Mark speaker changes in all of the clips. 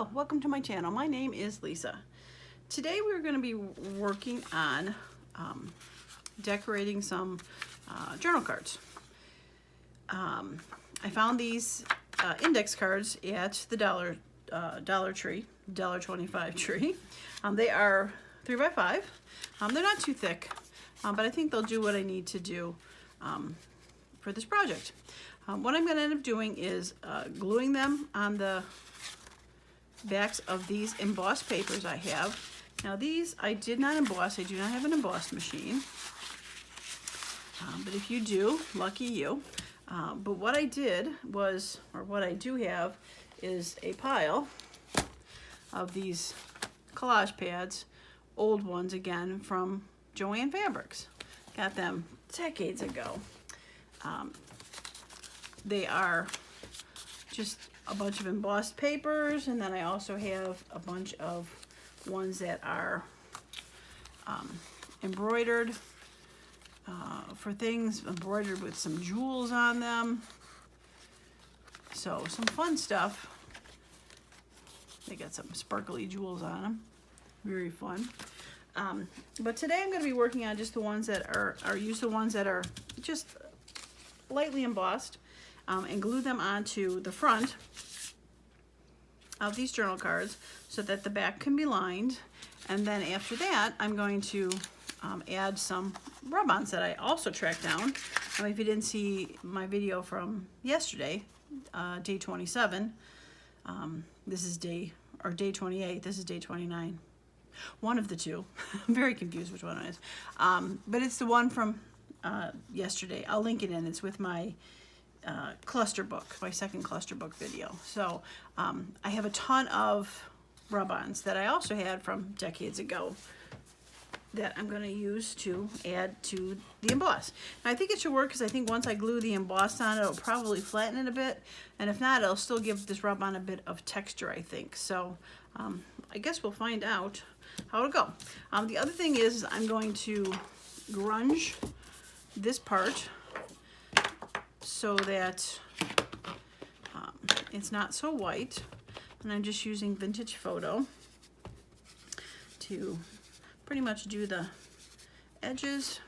Speaker 1: Hello, welcome to my channel. My name is Lisa. Today we're going to be working on decorating some journal cards. I found these index cards at the Dollar Tree, $1.25 tree. They are 3x5. They're not too thick, but I think they'll do what I need to do for this project. What I'm going to end up doing is gluing them on the backs of these embossed papers I have. Now these I did not emboss. I do not have an emboss machine. But if you do, lucky you. But what I did was, or what I do have, is a pile of these collage pads, old ones again from Joann Fabrics. Got them decades ago. They are just a bunch of embossed papers, and then I also have a bunch of ones that are embroidered for things, embroidered with some jewels on them. So some fun stuff. They got some sparkly jewels on them. Very fun. But today I'm going to be working on just the ones that are the ones that are just lightly embossed, and glue them onto the front of these journal cards so that the back can be lined. And then after that, I'm going to add some rub-ons that I also tracked down. If you didn't see my video from yesterday, day 27, this is day 28, this is day 29. One of the two. I'm very confused which one it is. But it's the one from yesterday. I'll link it in. It's with my cluster book, my second cluster book video. So I have a ton of rub-ons that I also had from decades ago that I'm going to use to add to the emboss. And I think it should work because I think once I glue the emboss on, it'll probably flatten it a bit, and if not, it'll still give this rub-on a bit of texture, I think. So I guess we'll find out how it'll go. The other thing is I'm going to grunge this part so that it's not so white, and I'm just using Vintage Photo to pretty much do the edges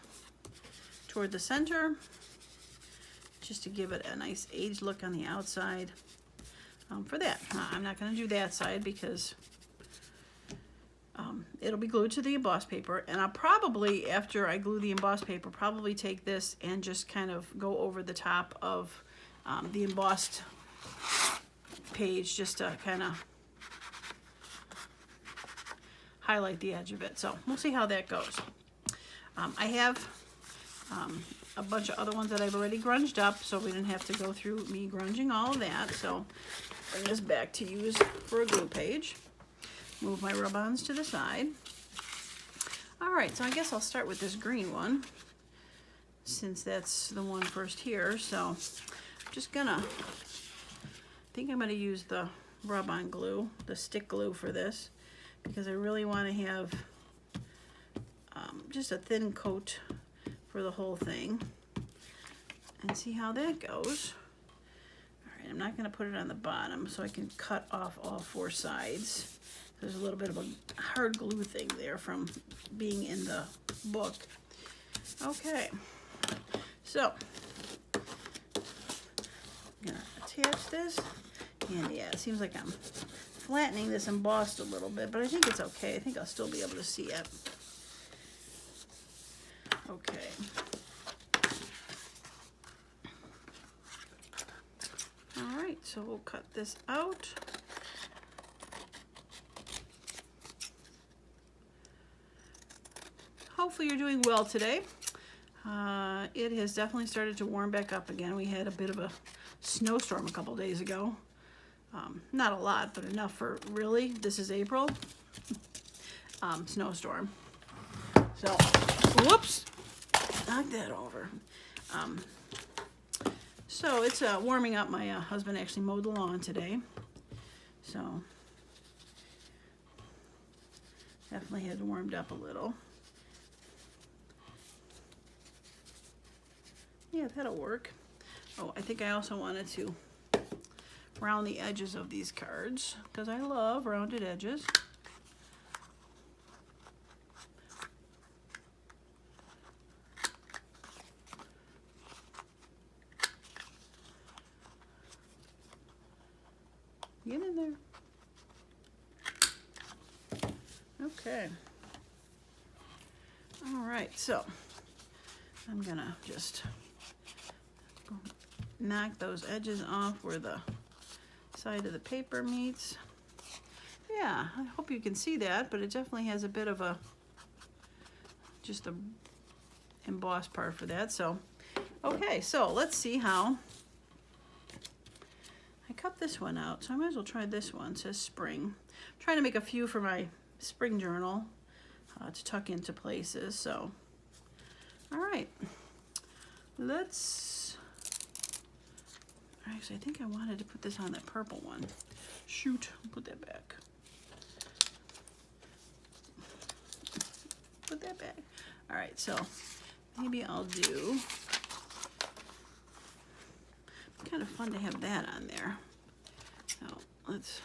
Speaker 1: toward the center, just to give it a nice aged look on the outside. For that, I'm not going to do that side because it'll be glued to the embossed paper, and I'll probably, after I glue the embossed paper, probably take this and just kind of go over the top of the embossed page just to kind of highlight the edge of it. So we'll see how that goes. I have a bunch of other ones that I've already grunged up, so we didn't have to go through me grunging all of that. So bring this back to use for a glue page. Move my rub-ons to the side. All right, so I guess I'll start with this green one, since that's the one first here. So I'm just gonna, I think I'm gonna use the rub-on glue, the stick glue for this, because I really want to have just a thin coat for the whole thing, and see how that goes. All right, I'm not going to put it on the bottom so I can cut off all four sides. There's a little bit of a hard glue thing there from being in the book. Okay, so I'm going to attach this, and yeah, it seems like I'm flattening this embossed a little bit, but I think it's okay. I think I'll still be able to see it. Okay. All right, so we'll cut this out. Hopefully you're doing well today. It has definitely started to warm back up again. We had a bit of a snowstorm a couple days ago. Not a lot, but enough for, really, this is April, snowstorm. So, whoops, knock that over. So it's warming up. My husband actually mowed the lawn today. So, definitely had warmed up a little. Yeah, that'll work. Oh, I think I also wanted to round the edges of these cards because I love rounded edges. Get in there. Okay. All right, so I'm gonna just knock those edges off where the side of the paper meets. Yeah, I hope you can see that, but it definitely has a bit of a, just a embossed part for that. So, okay, so let's see how. I cut this one out, so I might as well try this one. It says spring. I'm trying to make a few for my spring journal to tuck into places. So, all right, let's, actually I think I wanted to put this on that purple one. Shoot, put that back. Put that back. All right, so maybe I'll do, kind of fun to have that on there. So let's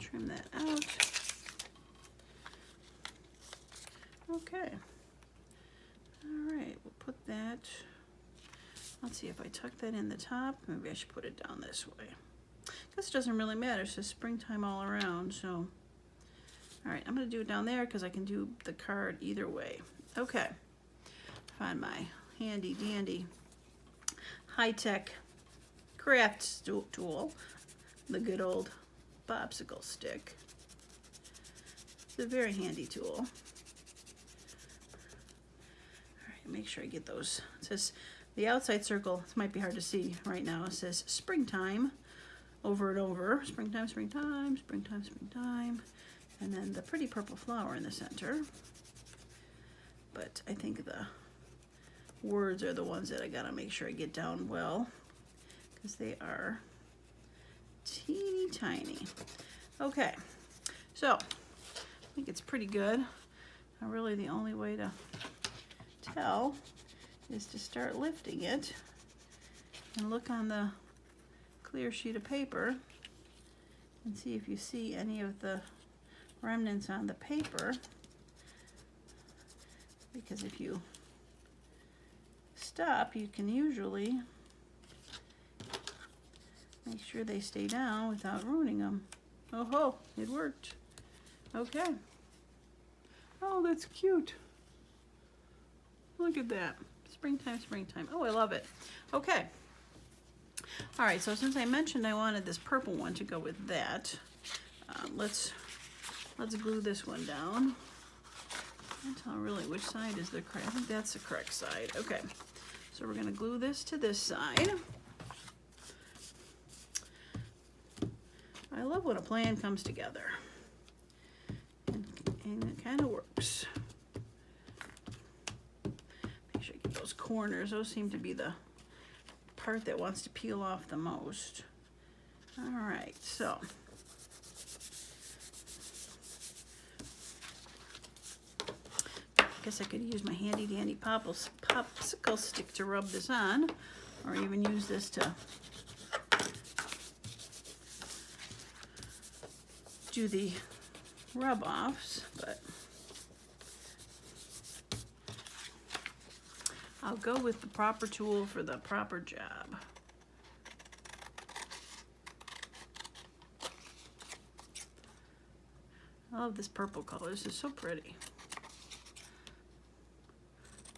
Speaker 1: trim that out. Okay. All right, we'll put that, let's see if I tuck that in the top. Maybe I should put it down this way. This doesn't really matter, it says springtime all around, so. All right, I'm gonna do it down there because I can do the card either way. Okay, find my handy dandy high-tech craft tool, the good old popsicle stick. It's a very handy tool. All right, make sure I get those. It says the outside circle, this might be hard to see right now, it says springtime over and over. Springtime, springtime, springtime, springtime. And then the pretty purple flower in the center. But I think the words are the ones that I gotta make sure I get down well, because they are teeny tiny. Okay, so I think it's pretty good. Really the only way to tell is to start lifting it and look on the clear sheet of paper and see if you see any of the remnants on the paper, because if you stop, you can usually make sure they stay down without ruining them. Oh ho, it worked. Okay. Oh, that's cute. Look at that. Springtime, springtime. Oh, I love it. Okay. All right, so since I mentioned I wanted this purple one to go with that, let's glue this one down. I can't tell really which side is the correct. I think that's the correct side. Okay, so we're gonna glue this to this side. I love when a plan comes together, and it kind of works. Make sure I get those corners. Those seem to be the part that wants to peel off the most. All right, so I guess I could use my handy dandy popsicle stick to rub this on, or even use this to do the rub offs, but I'll go with the proper tool for the proper job. I love this purple color. This is so pretty.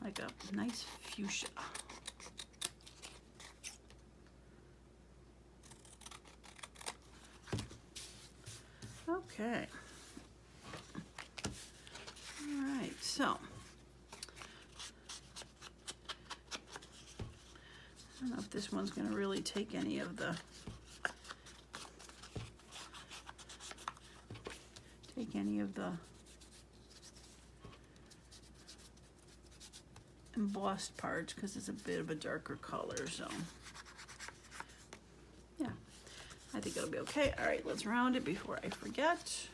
Speaker 1: Like a nice fuchsia. Okay. All right, so I don't know if this one's going to really take any of the embossed parts, because it's a bit of a darker color, so yeah, I think it'll be okay. All right, let's round it before I forget.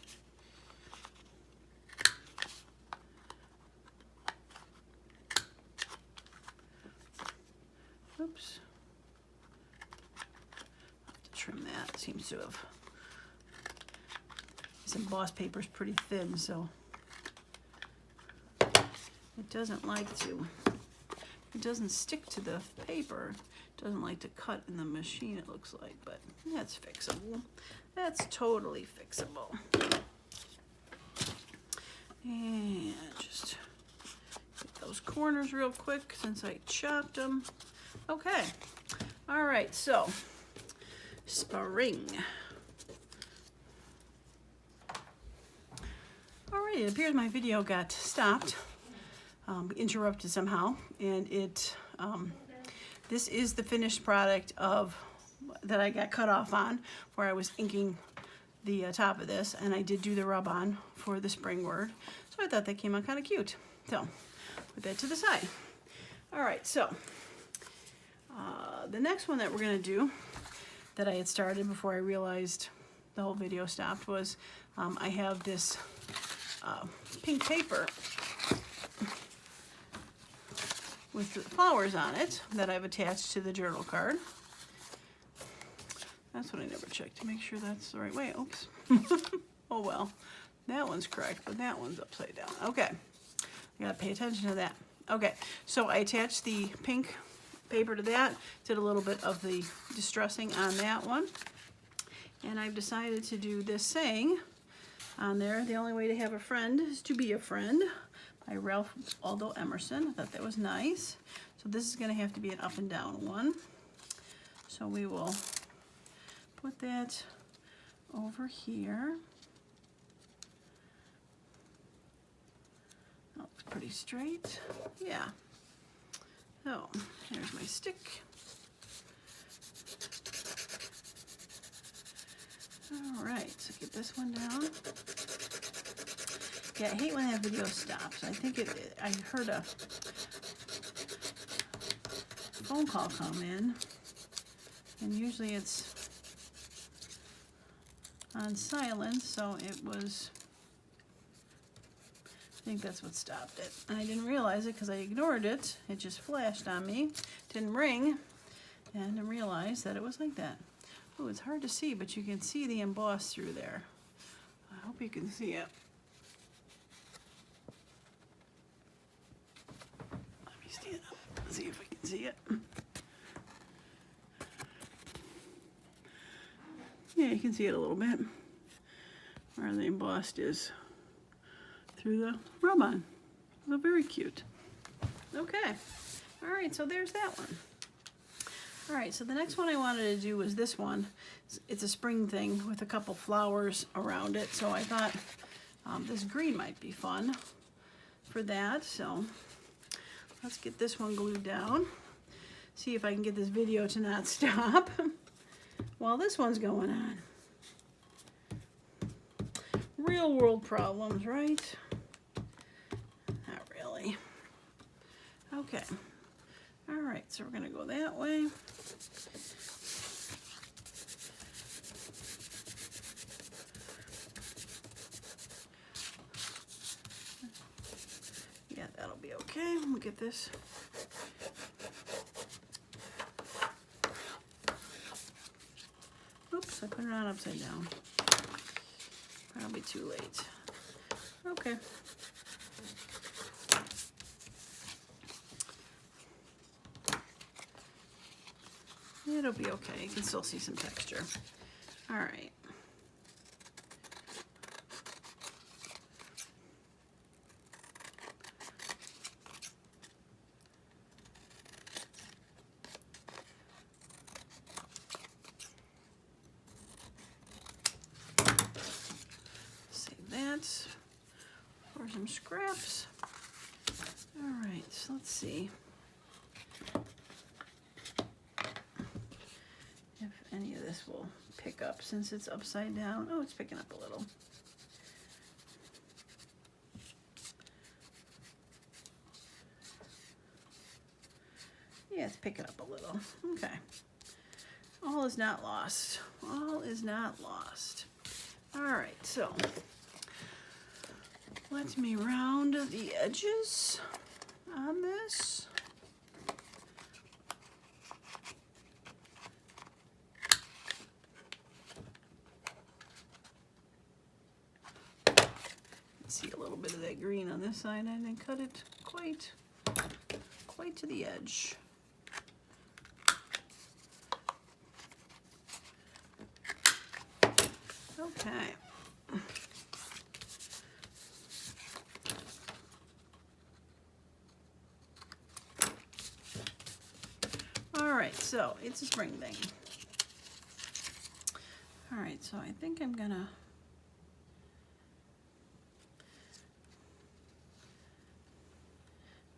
Speaker 1: Oops. I'll have to trim that. It seems to have. This embossed paper is pretty thin, so it doesn't like to. It doesn't stick to the paper. It doesn't like to cut in the machine, it looks like, but that's fixable. That's totally fixable. And just get those corners real quick since I chopped them. Okay. All right, so spring. All right, it appears my video got stopped, interrupted somehow, and it this is the finished product of that I got cut off on where I was inking the top of this, and I did do the rub on for the spring word, so I thought that came out kind of cute. So put that to the side. All right, so the next one that we're gonna do that I had started before I realized the whole video stopped was I have this pink paper with the flowers on it that I've attached to the journal card. That's what I never checked to make sure that's the right way. Oops. Oh well, that one's correct, but that one's upside down. Okay, I gotta pay attention to that. Okay, so I attached the pink paper to that, did a little bit of the distressing on that one, and I've decided to do this saying on there, "The only way to have a friend is to be a friend," by Ralph Waldo Emerson. I thought that was nice. So this is going to have to be an up and down one. So we will put that over here. Oh, it's pretty straight. Yeah. So there's my stick. All right, so get this one down. Yeah, I hate when that video stops. I think I heard a phone call come in, and usually it's on silent, so it was, I think that's what stopped it. And I didn't realize it because I ignored it. It just flashed on me, didn't ring, and didn't realize that it was like that. Oh, it's hard to see, but you can see the emboss through there. I hope you can see it. Let me stand up and see if I can see it. Yeah, you can see it a little bit, where the embossed is through the rub-on. So very cute. Okay, all right, so there's that one. All right, so the next one I wanted to do was this one. It's a spring thing with a couple flowers around it, so I thought this green might be fun for that. So let's get this one glued down. See if I can get this video to not stop while this one's going on. Real world problems, right? Not really. Okay. All right, so we're gonna go that way. Yeah, that'll be okay. We'll get this. Oops, I put it on upside down. Probably too late. Okay. It'll be okay. You can still see some texture. All right. Save that for some scraps. All right, so let's see if any of this will pick up since it's upside down. Oh, it's picking up a little. Yeah, it's picking up a little. Okay. All is not lost. All is not lost. All right, so let me round the edges on this. bit of that green on this side and then cut it quite to the edge. Okay. All right, so it's a spring thing. All right, so I think I'm gonna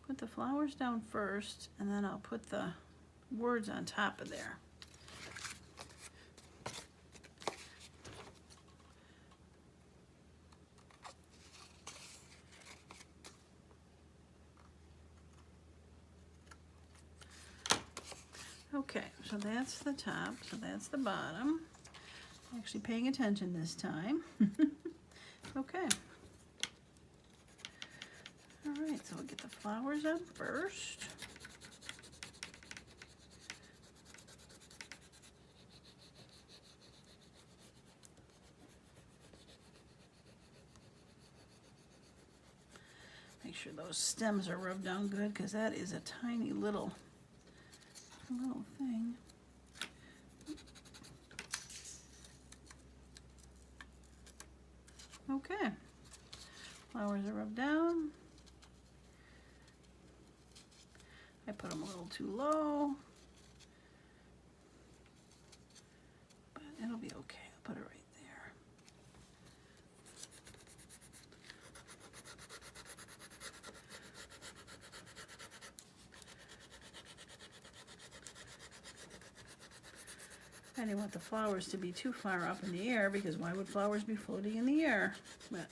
Speaker 1: put the flowers down first, and then I'll put the words on top of there. Okay, so that's the top, so that's the bottom. Actually paying attention this time. Okay. All right, so we'll get the flowers on first. Make sure those stems are rubbed down good, because that is a tiny little thing. Okay, flowers are rubbed down. I put them a little too low, but it'll be okay. I'll put it right there. I didn't want the flowers to be too far up in the air, because why would flowers be floating in the air? But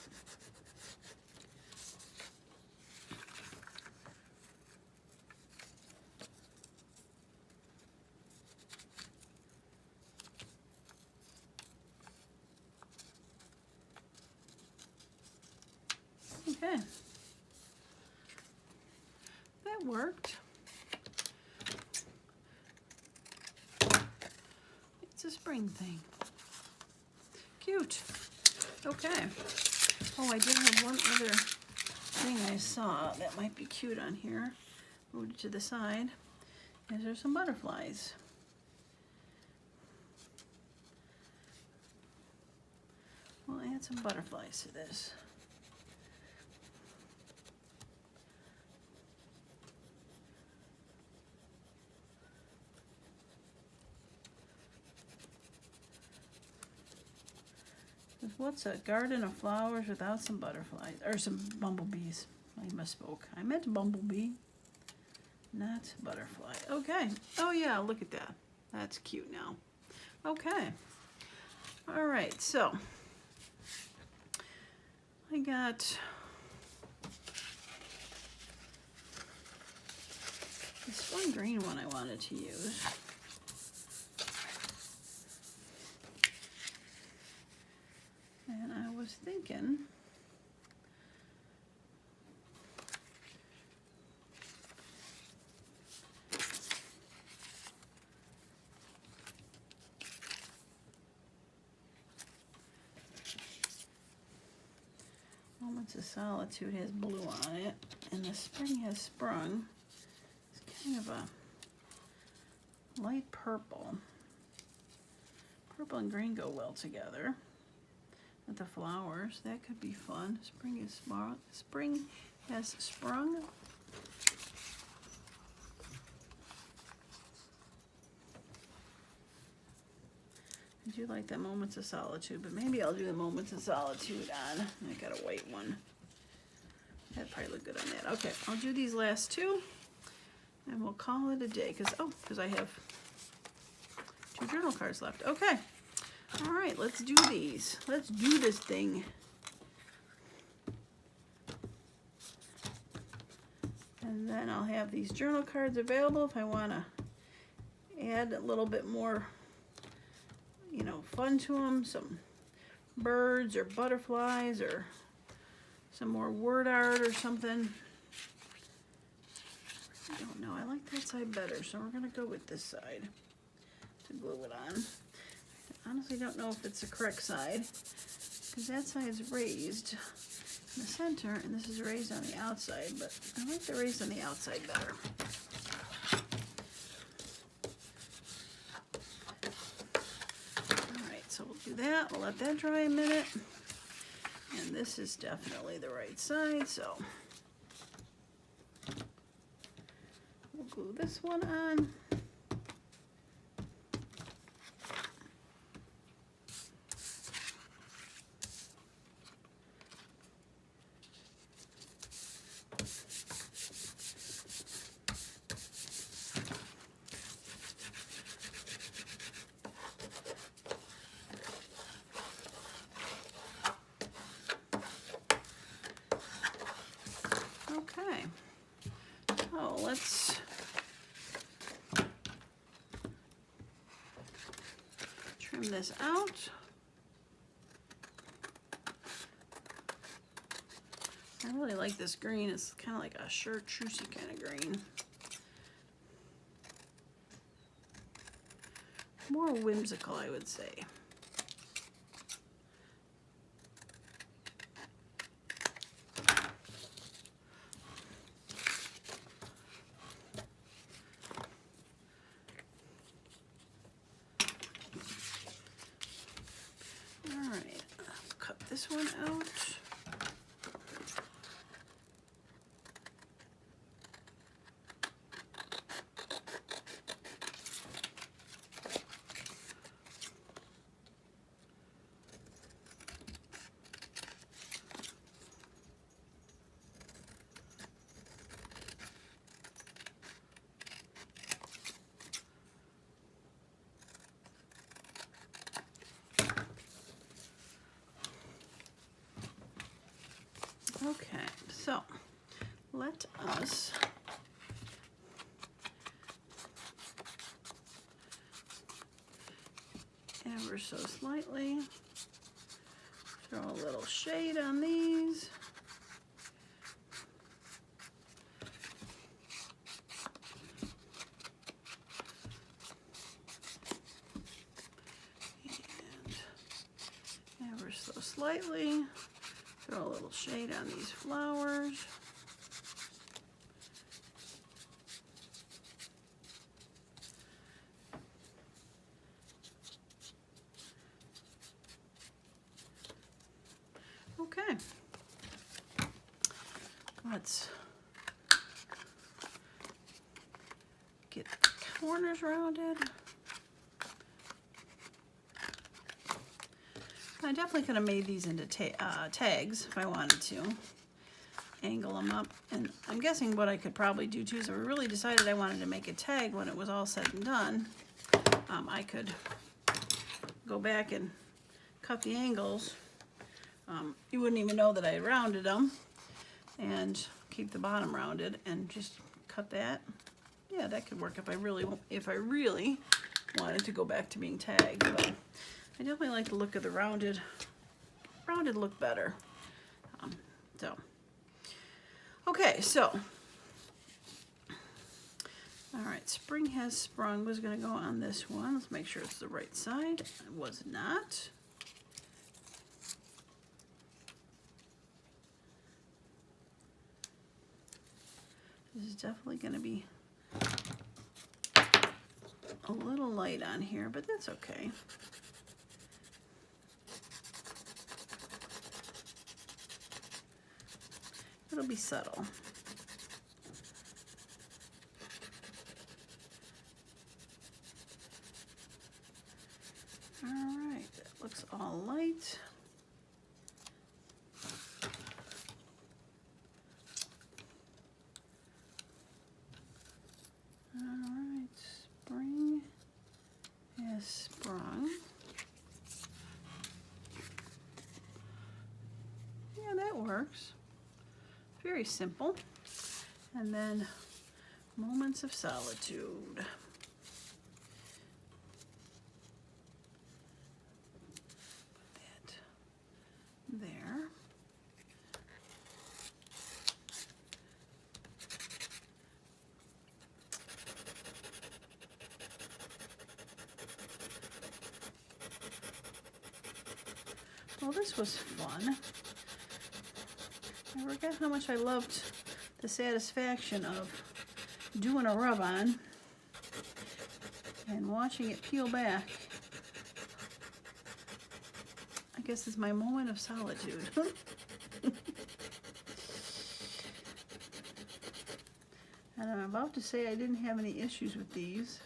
Speaker 1: okay, that worked. It's a spring thing. Cute. Okay. Oh, I did have one other thing I saw that might be cute on here. Move it to the side. And there's some butterflies. We'll add some butterflies to this. What's a garden of flowers without some butterflies, or some bumblebees? I misspoke. I meant bumblebee, not butterfly. Okay. Oh yeah, look at that. That's cute now. Okay. All right, so I got this one green one I wanted to use. And I was thinking, Moments of Solitude has blue on it, and the Spring has Sprung. It's kind of a light purple. Purple and green go well together. With the flowers, that could be fun. Spring is smart. Spring has sprung. I do like that Moments of Solitude, but maybe I'll do the Moments of Solitude on. I got a white one. That'd probably look good on that. Okay, I'll do these last two, and we'll call it a day. Because I have 2 journal cards left. Okay. All right, let's do these. Let's do this thing. And then I'll have these journal cards available if I want to add a little bit more, you know, fun to them. Some birds or butterflies or some more word art or something. I don't know. I like that side better, so we're going to go with this side to glue it on. Honestly don't know if it's the correct side, because that side's raised the center, and this is raised on the outside, but I like the raised on the outside better. Alright, so we'll do that. We'll let that dry a minute. And this is definitely the right side, so we'll glue this one on. Okay, so let's trim this out. I really like this green. It's kind of like a chartreusey kind of green. More whimsical, I would say. Alright, cut this one out. Okay, so let us ever so slightly throw a little shade on these. And ever so slightly throw a little shade on these flowers. Okay. Let's get the corners rounded. I definitely could have made these into tags if I wanted to. Angle them up. And I'm guessing what I could probably do too is if I really decided I wanted to make a tag when it was all said and done, I could go back and cut the angles. You wouldn't even know that I rounded them, and keep the bottom rounded and just cut that. Yeah, that could work if I really wanted to go back to being tagged. But I definitely like the look of the rounded look better. Okay, so all right, spring has sprung was going to go on this one. Let's make sure it's the right side. It was not. This is definitely going to be a little light on here, but that's okay. It'll be subtle. All right, that looks all light. All right, spring has sprung. Yeah, that works. Very simple. And then moments of solitude. Put that there. Well, this was fun. I forgot how much I loved the satisfaction of doing a rub-on and watching it peel back. I guess it's my moment of solitude. And I'm about to say I didn't have any issues with these,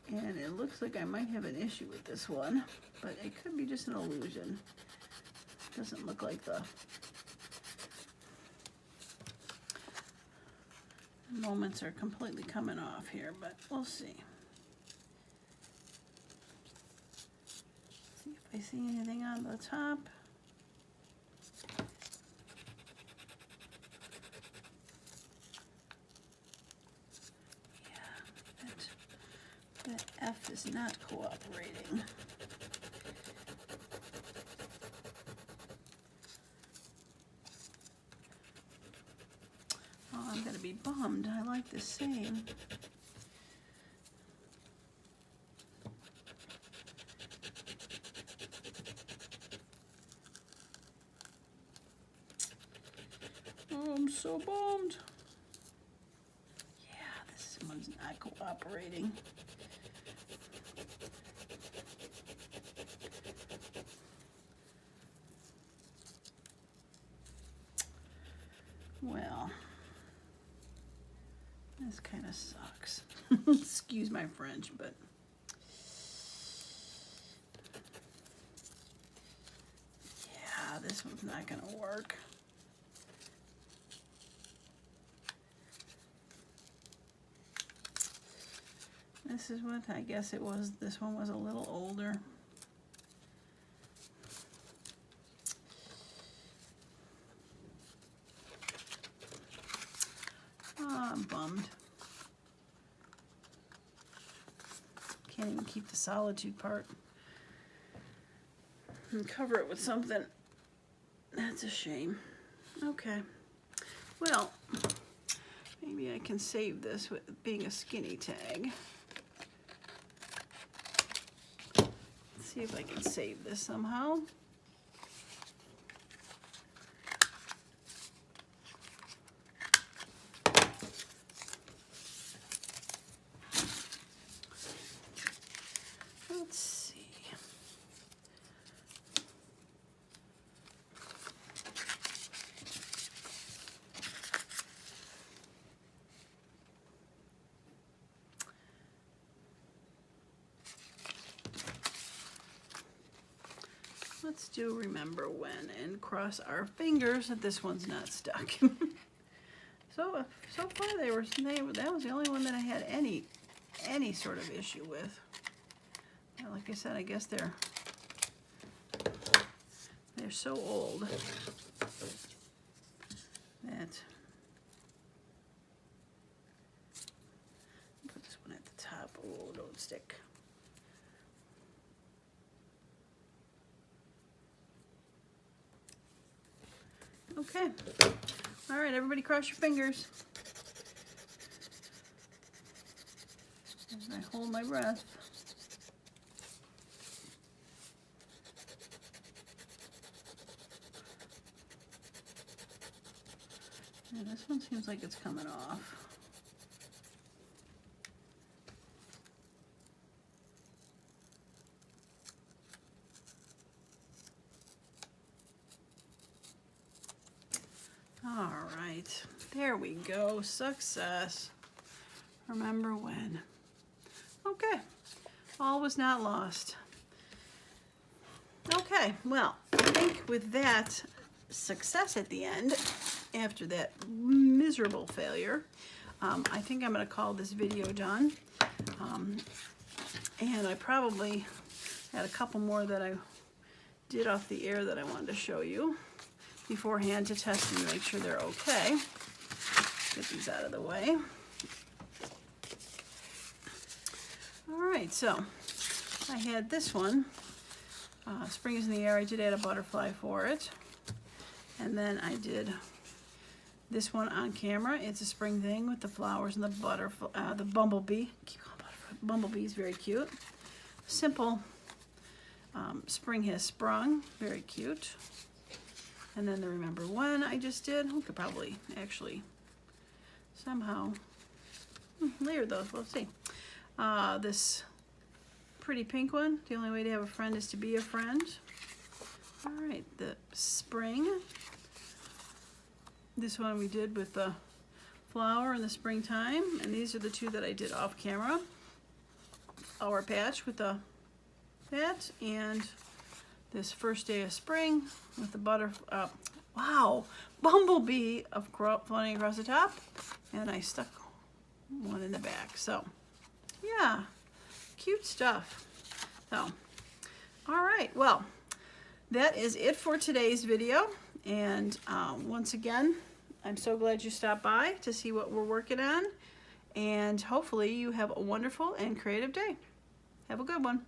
Speaker 1: and it looks like I might have an issue with this one, but it could be just an illusion. Doesn't look like the moments are completely coming off here, but we'll see. See if I see anything on the top. That F is not cooperating. Oh, I'm gonna be bummed. I like the same. Oh, I'm so bummed. Yeah, this one's not cooperating. Well, this kind of sucks. Excuse my French, but yeah, this one's not gonna work. This is what I guess it was. This one was a little older. I'm bummed. Can't even keep the solitude part and cover it with something. That's a shame. Okay. Well, maybe I can save this with being a skinny tag. Let's see if I can save this somehow. Let's see. Let's do remember when and cross our fingers that this one's not stuck. So far that was the only one that I had any sort of issue with. Like I said, I guess they're so old that put this one at the top. Oh, don't stick. Okay. All right, everybody cross your fingers. As I hold my breath. Yeah, this one seems like it's coming off. All right, there we go, success. Remember when. Okay, all was not lost. Okay, well, I think with that success at the end, after that miserable failure, I think I'm going to call this video done. And I probably had a couple more that I did off the air that I wanted to show you beforehand to test and make sure they're okay. Get these out of the way. All right, so I had this one, Spring is in the Air. I did add a butterfly for it. And then I did this one on camera. It's a spring thing with the flowers and the butterfly, the bumblebee. Keep calling butterfly. Bumblebee is very cute. Simple. Spring has sprung. Very cute. And then the Remember When I just did. We could probably actually somehow layer those. We'll see. This pretty pink one. The only way to have a friend is to be a friend. All right, the spring. This one we did with the flower in the springtime, and these are the two that I did off camera. Our patch with the that, and this first day of spring with the bumblebee floating across the top, and I stuck one in the back. So yeah, cute stuff. So all right, well, that is it for today's video. And once again, I'm so glad you stopped by to see what we're working on, and hopefully you have a wonderful and creative day. Have a good one.